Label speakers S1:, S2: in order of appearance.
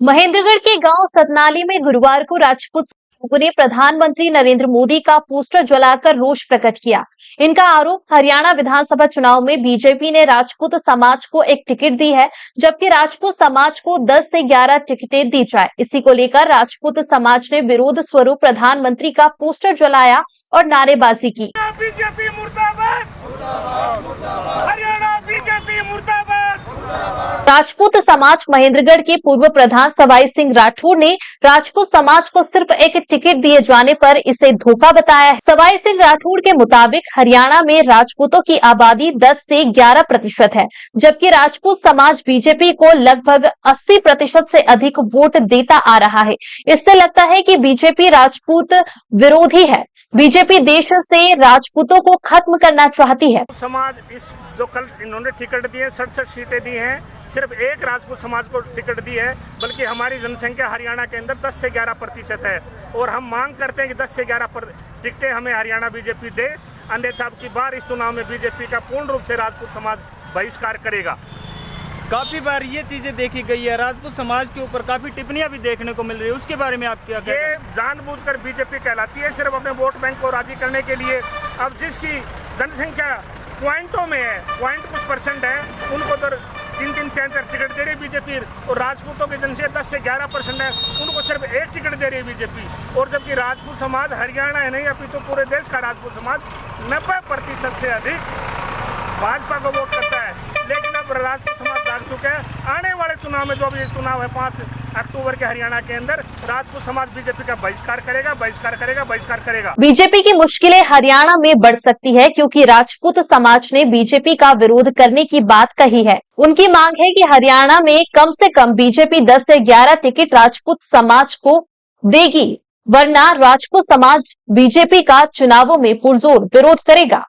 S1: महेंद्रगढ़ के गांव सतनाली में गुरुवार को राजपूत लोगों ने प्रधानमंत्री नरेंद्र मोदी का पोस्टर जलाकर रोष प्रकट किया। इनका आरोप हरियाणा विधानसभा चुनाव में बीजेपी ने राजपूत समाज को एक टिकट दी है, जबकि राजपूत समाज को 10 से 11 टिकटें दी जाए। इसी को लेकर राजपूत समाज ने विरोध स्वरूप प्रधानमंत्री का पोस्टर जलाया और नारेबाजी की।
S2: बीजेपी मुर्दाबाद, हरियाणा बीजेपी मुर्दाबाद।
S1: राजपूत समाज महेंद्रगढ़ के पूर्व प्रधान सवाई सिंह राठौर ने राजपूत समाज को सिर्फ एक टिकट दिए जाने पर इसे धोखा बताया है। सवाई सिंह राठौर के मुताबिक हरियाणा में राजपूतों की आबादी 10 से 11% है, जबकि राजपूत समाज बीजेपी को लगभग 80% से अधिक वोट देता आ रहा है। इससे लगता है कि बीजेपी राजपूत विरोधी है। बीजेपी देश से राजपूतों को खत्म करना चाहती है।
S2: समाज इस जो कल इन्होंने टिकट दिए 67 सीटें दी हैं, सिर्फ एक राजपूत समाज को टिकट दी है, बल्कि हमारी जनसंख्या हरियाणा के अंदर 10 से 11% है। और हम मांग करते हैं कि 10 से 11 टिकटें हमें हरियाणा बीजेपी दे, अन्यथा अब की बार इस चुनाव में बीजेपी का पूर्ण रूप से राजपूत समाज बहिष्कार करेगा।
S3: काफी बार ये चीजें देखी गई है, राजपूत समाज के ऊपर काफी टिप्पणियां भी देखने को मिल रही है, उसके बारे में आप क्या कहते हैं?
S2: ये जानबूझकर बीजेपी कहलाती है, सिर्फ अपने वोट बैंक को राजी करने के लिए। अब जिसकी जनसंख्या पॉइंटों में है, पॉइंट कुछ % है, उनको तो 3-3, 4-4 टिकट दे रही है बीजेपी। और राजपूतों की जनसंख्या 10 से 11% है, उनको सिर्फ एक टिकट दे रही है बीजेपी। और जबकि राजपूत समाज हरियाणा है नहीं, अभी तो पूरे देश का राजपूत समाज 90% से अधिक भाजपा को वोट करता है। लेकिन अब राजपूत समाज जाग चुके हैं। आने वाले चुनाव में, जो अभी चुनाव है 5 अक्टूबर के हरियाणा के अंदर, राजपूत समाज बीजेपी का बहिष्कार करेगा, बहिष्कार करेगा, बहिष्कार करेगा।
S1: बीजेपी की मुश्किलें हरियाणा में बढ़ सकती है, क्योंकि राजपूत समाज ने बीजेपी का विरोध करने की बात कही है। उनकी मांग है कि हरियाणा में कम से कम बीजेपी 10 से 11 टिकट राजपूत समाज को देगी, वरना राजपूत समाज बीजेपी का चुनावों में पुरजोर विरोध करेगा।